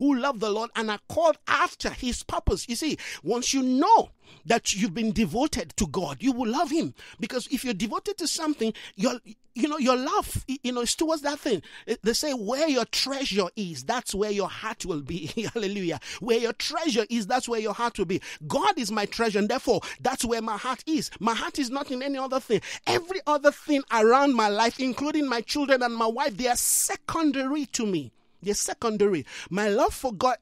who love the Lord and are called after his purpose. You see, once you know that you've been devoted to God, you will love him. Because if you're devoted to something, your love, is towards that thing. They say where your treasure is, that's where your heart will be. Hallelujah. Where your treasure is, that's where your heart will be. God is my treasure, and therefore that's where my heart is. My heart is not in any other thing. Every other thing around my life, including my children and my wife, they are secondary to me. They're secondary. My love for God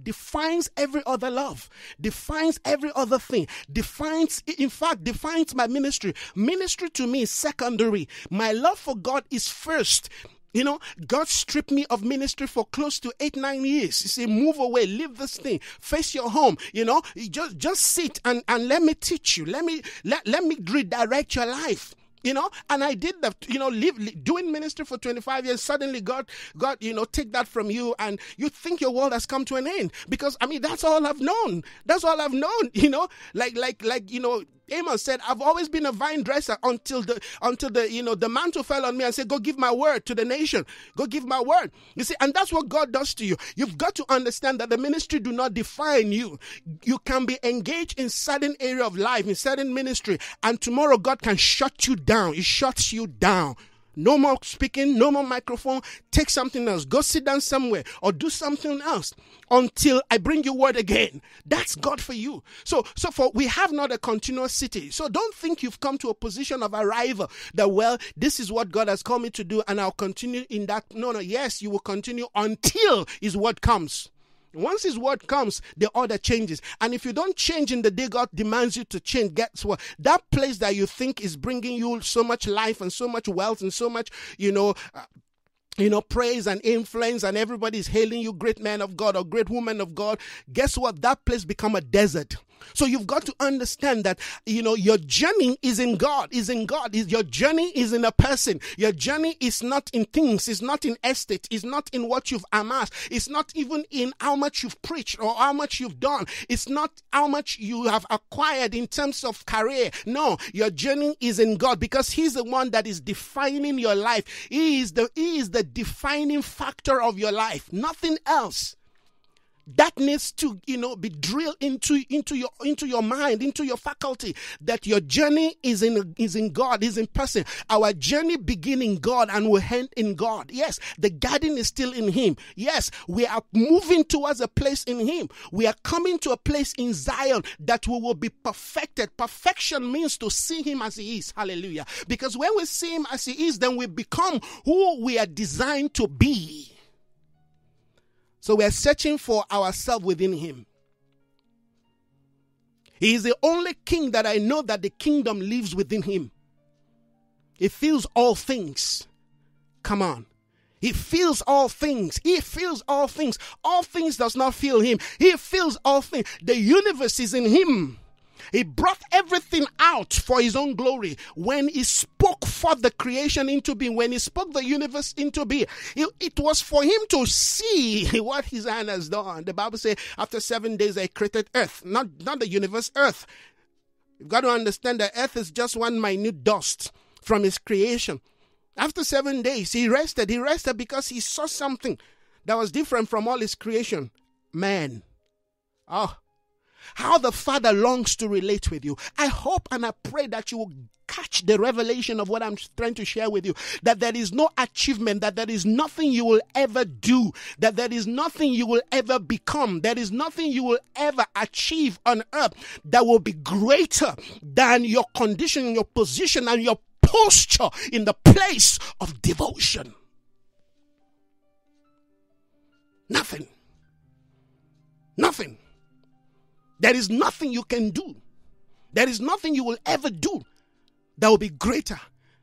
defines every other love, defines every other thing, defines my ministry. Ministry to me is secondary. My love for God is first. God stripped me of ministry for close to 8-9 years. He said, move away, leave this thing, face your home. Just sit and let me teach you. Let me redirect your life. And I did that, doing ministry for 25 years. Suddenly God, take that from you, and you think your world has come to an end. Because, that's all I've known. That's all I've known, Amos said, I've always been a vine dresser until the mantle fell on me and said, go give my word to the nation. Go give my word. You see, and that's what God does to you. You've got to understand that the ministry do not define you. You can be engaged in certain area of life, in certain ministry, and tomorrow God can shut you down. He shuts you down. No more speaking, no more microphone. Take something else. Go sit down somewhere or do something else until I bring you word again. That's God for you. So we have not a continuous city. So don't think you've come to a position of arrival that, this is what God has called me to do and I'll continue in that. No. Yes, you will continue until his word comes. Once his word comes, the order changes. And if you don't change in the day God demands you to change, guess what? That place that you think is bringing you so much life and so much wealth and so much, praise and influence, and everybody's hailing you, great man of God or great woman of God, guess what? That place become a desert. So you've got to understand that, your journey is in God, Your journey is in a person. Your journey is not in things, it's not in estate, it's not in what you've amassed, it's not even in how much you've preached or how much you've done. It's not how much you have acquired in terms of career. No, your journey is in God, because he's the one that is defining your life. He is the defining factor of your life, nothing else. That needs to, be drilled into your mind, into your faculty, that your journey is in God, is in person. Our journey begins in God and will end in God. Yes, the garden is still in him. Yes, we are moving towards a place in him. We are coming to a place in Zion that we will be perfected. Perfection means to see him as he is. Hallelujah. Because when we see him as he is, then we become who we are designed to be. So we are searching for ourselves within him. He is the only king that I know that the kingdom lives within him. He feels all things. Come on. He feels all things. He feels all things. All things does not feel him. He feels all things. The universe is in him. He brought everything out for his own glory. When he spoke forth the creation into being, when he spoke the universe into being, it was for him to see what his hand has done. The Bible says after 7 days he created earth, not the universe, earth. You've got to understand that earth is just one minute dust from his creation. After 7 days, he rested. He rested because he saw something that was different from all his creation. Man. How the Father longs to relate with you. I hope and I pray that you will catch the revelation of what I'm trying to share with you. That there is no achievement, that there is nothing you will ever do, that there is nothing you will ever become, there is nothing you will ever achieve on earth that will be greater than your condition, your position, and your posture in the place of devotion. Nothing. Nothing. There is nothing you can do. There is nothing you will ever do that will be greater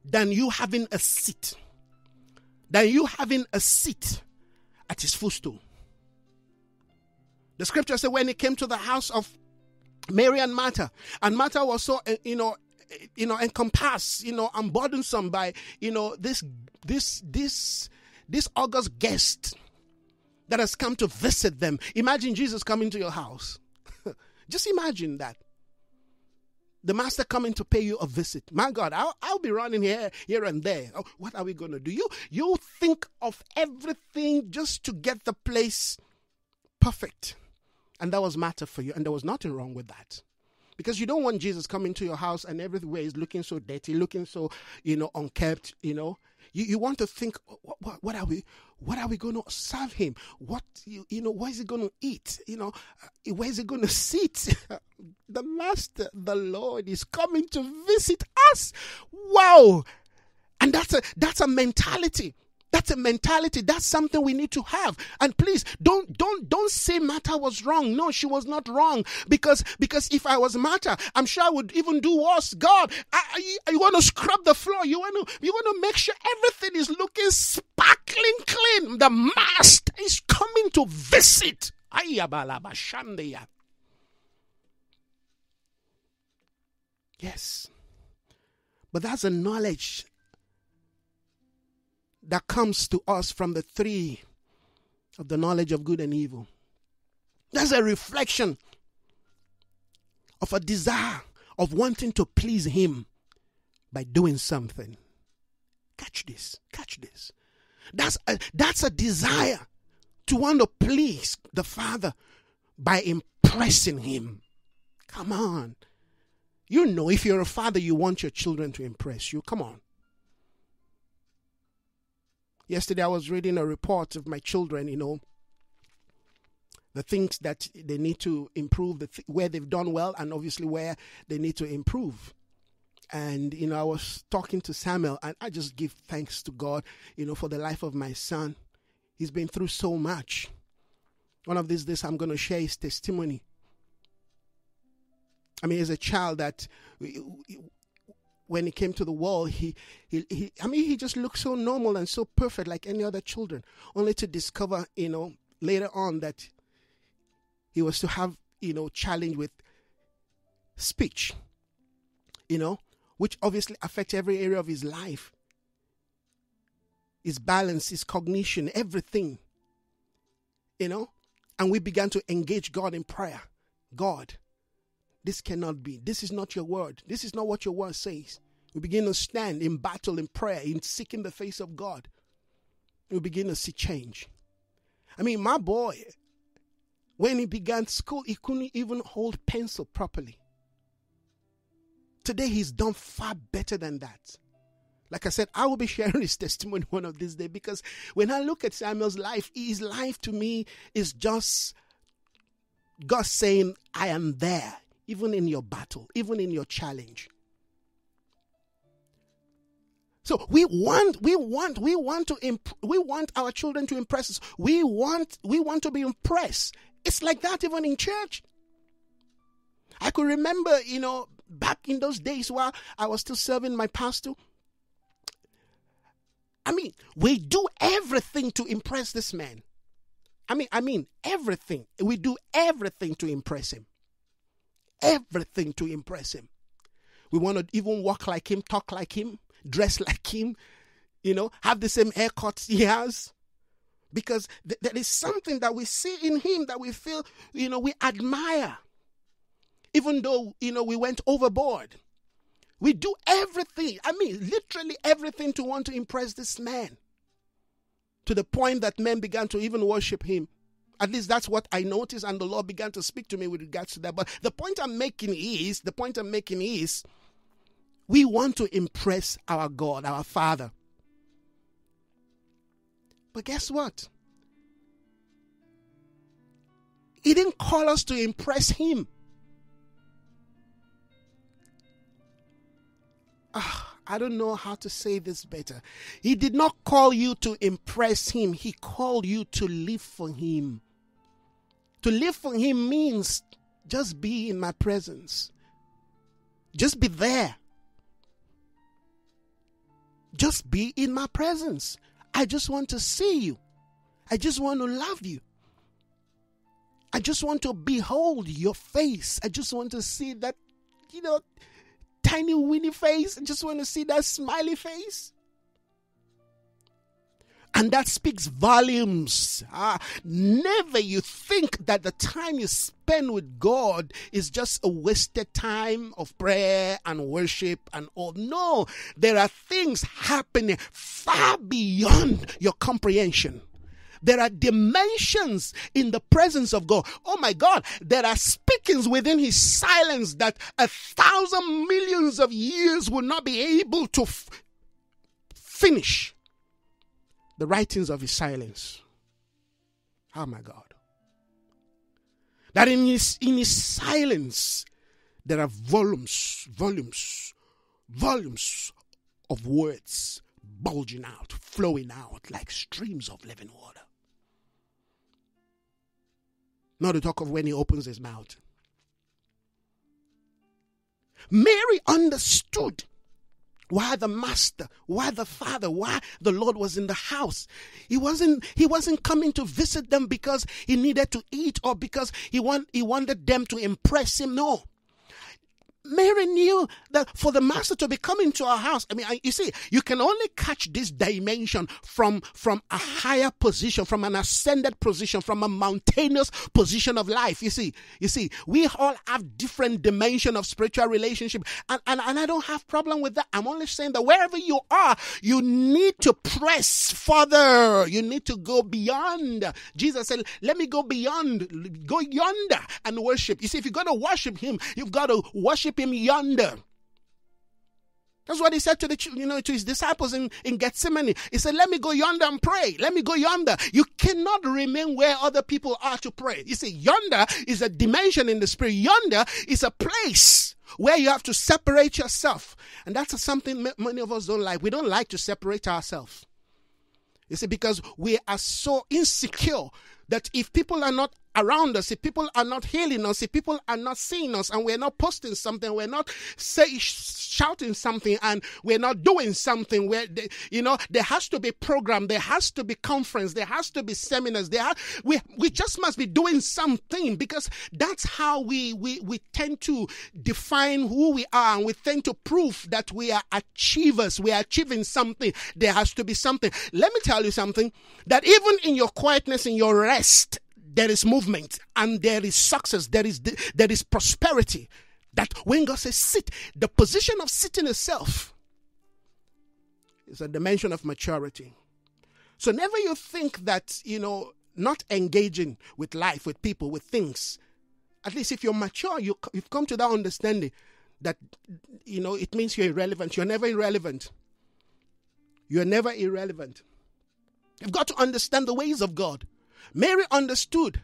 than you having a seat. Than you having a seat at his footstool. The scripture says when he came to the house of Mary and Martha was so, encompassed, and burdensome by, this august guest that has come to visit them. Imagine Jesus coming to your house. Just imagine that. The master coming to pay you a visit. My God, I'll be running here and there. Oh, what are we going to do? You think of everything just to get the place perfect. And that was matter for you. And there was nothing wrong with that. Because you don't want Jesus coming to your house and everywhere is looking so dirty, looking so, unkept, You want to think, what are we going to serve him? What is he going to eat? Where is he going to sit? The Master, the Lord, is coming to visit us. Wow! And that's a mentality. That's a mentality. That's something we need to have. And please, don't say Martha was wrong. No, she was not wrong. Because if I was Martha, I'm sure I would even do worse. God, you want to scrub the floor. You want to make sure everything is looking sparkling clean. The Master is coming to visit. Yes. But that's a knowledge that comes to us from the three of the knowledge of good and evil. That's a reflection of a desire of wanting to please him by doing something. Catch this. That's a desire to want to please the Father by impressing him. Come on. If you're a father, you want your children to impress you. Come on. Yesterday I was reading a report of my children, the things that they need to improve, where they've done well and obviously where they need to improve. And, I was talking to Samuel, and I just give thanks to God, for the life of my son. He's been through so much. One of these days I'm going to share his testimony. As a child that when he came to the world, he just looked so normal and so perfect like any other children, only to discover, later on that he was to have, challenge with speech, which obviously affects every area of his life, his balance, his cognition, everything, and we began to engage God in prayer. God, this cannot be. This is not your word. This is not what your word says. We begin to stand in battle, in prayer, in seeking the face of God. We begin to see change. My boy, when he began school, he couldn't even hold pencil properly. Today, he's done far better than that. Like I said, I will be sharing his testimony one of these days, because when I look at Samuel's life, his life to me is just God saying, I am there. Even in your battle, even in your challenge. So we want our children to impress us. We want to be impressed. It's like that even in church. I could remember, back in those days while I was still serving my pastor. We do everything to impress this man. Everything. We do everything to impress him. Everything to impress him. We want to even walk like him, talk like him, dress like him, have the same haircuts he has. Because there is something that we see in him that we feel, we admire. Even though, we went overboard. We do everything, literally everything to want to impress this man. To the point that men began to even worship him. At least that's what I noticed, and the Lord began to speak to me with regards to that. But the point I'm making is, we want to impress our God, our Father. But guess what? He didn't call us to impress him. I don't know how to say this better. He did not call you to impress him. He called you to live for him. To live for him means just be in my presence. Just be there. Just be in my presence. I just want to see you. I just want to love you. I just want to behold your face. I just want to see that, tiny winny face. I just want to see that smiley face. And that speaks volumes. Never you think that the time you spend with God is just a wasted time of prayer and worship and all. No, there are things happening far beyond your comprehension. There are dimensions in the presence of God. Oh my God, there are speakings within his silence that 1,000 millions of years will not be able to finish the writings of his silence. Oh my God. That in his silence, there are volumes of words bulging out, flowing out like streams of living water. Not to talk of when he opens his mouth. Mary understood why the master, why the father, why the Lord was in the house. He wasn't coming to visit them because he needed to eat or because he wanted them to impress him. No. Mary knew that for the master to be coming to our house, you see, you can only catch this dimension from a higher position, from an ascended position, from a mountainous position of life. You see, we all have different dimension of spiritual relationship, and I don't have problem with that. I'm only saying that wherever you are, you need to press further. You need to go beyond. Jesus said, "Let me go beyond, go yonder and worship." You see, if you're going to worship him, you've got to worship him yonder. That's what he said to to his disciples in Gethsemane. He said, "Let me go yonder and pray. Let me go yonder." You cannot remain where other people are to pray. You see, yonder is a dimension in the spirit. Yonder is a place where you have to separate yourself. And that's something many of us don't like. We don't like to separate ourselves. You see, because we are so insecure that if people are not around us, if people are not healing us, if people are not seeing us, and we're not posting something, we're not shouting something, and we're not doing something, where there has to be program, there has to be conference, there has to be seminars, we just must be doing something, because that's how we tend to define who we are, and we tend to prove that we are achievers, we are achieving something. There has to be something. Let me tell you something, that even in your quietness, in your rest, there is movement and there is success, there is prosperity. That when God says sit, the position of sitting itself is a dimension of maturity. So never you think that, not engaging with life, with people, with things, at least if you're mature, you've come to that understanding that, it means you're irrelevant. You're never irrelevant. You're never irrelevant. You've got to understand the ways of God. Mary understood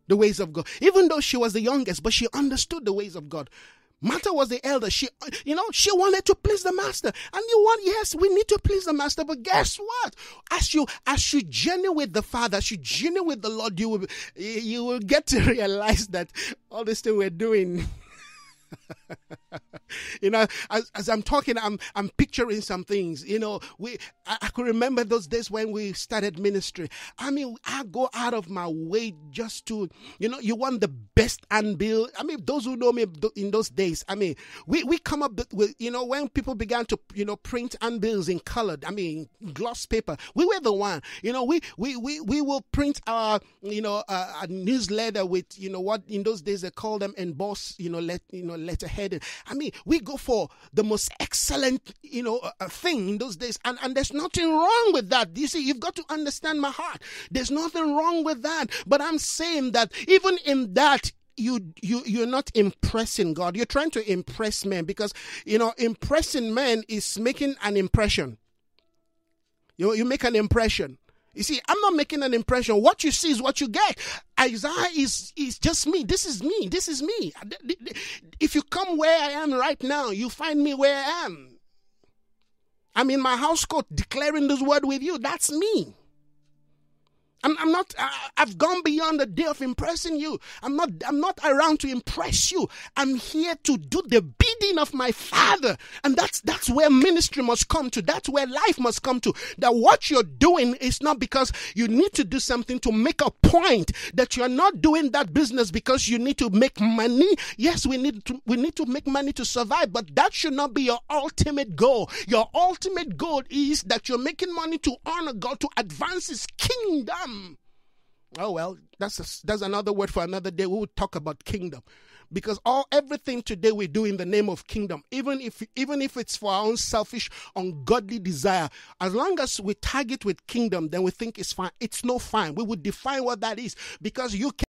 the ways of God, even though she was the youngest, but she understood the ways of God. Martha was the elder. She wanted to please the master. And yes, we need to please the master, but guess what? As you journey with the Father, as you journey with the Lord, you will get to realize that all this thing we're doing, as I'm talking, I'm picturing some things. I could remember those days when we started ministry. I go out of my way just to, you want the best handbill. Those who know me in those days, we come up with, when people began to, print handbills in colored, gloss paper, we were the one. We will print our, a newsletter with, what in those days they call them embossed, letterhead. We go for the most excellent, thing in those days. And there's nothing wrong with that. You see, you've got to understand my heart. There's nothing wrong with that. But I'm saying that even in that, you're not impressing God. You're trying to impress men, because, impressing men is making an impression. You make an impression. You see, I'm not making an impression. What you see is what you get. Isaiah is just me. This is me. This is me. If you come where I am right now, you find me where I am. I'm in my house coat declaring this word with you. That's me. I'm not. I've gone beyond the day of impressing you. I'm not around to impress you. I'm here to do the bidding of my Father, and that's where ministry must come to. That's where life must come to. That what you're doing is not because you need to do something to make a point. That you're not doing that business because you need to make money. Yes, we need to make money to survive, but that should not be your ultimate goal. Your ultimate goal is that you're making money to honor God, to advance His kingdom. Oh well, that's another word for another day. We will talk about kingdom. because everything today we do in the name of kingdom, even if it's for our own selfish, ungodly desire, as long as we tag it with kingdom, then we think it's fine. It's no fine. We would define what that is, because you can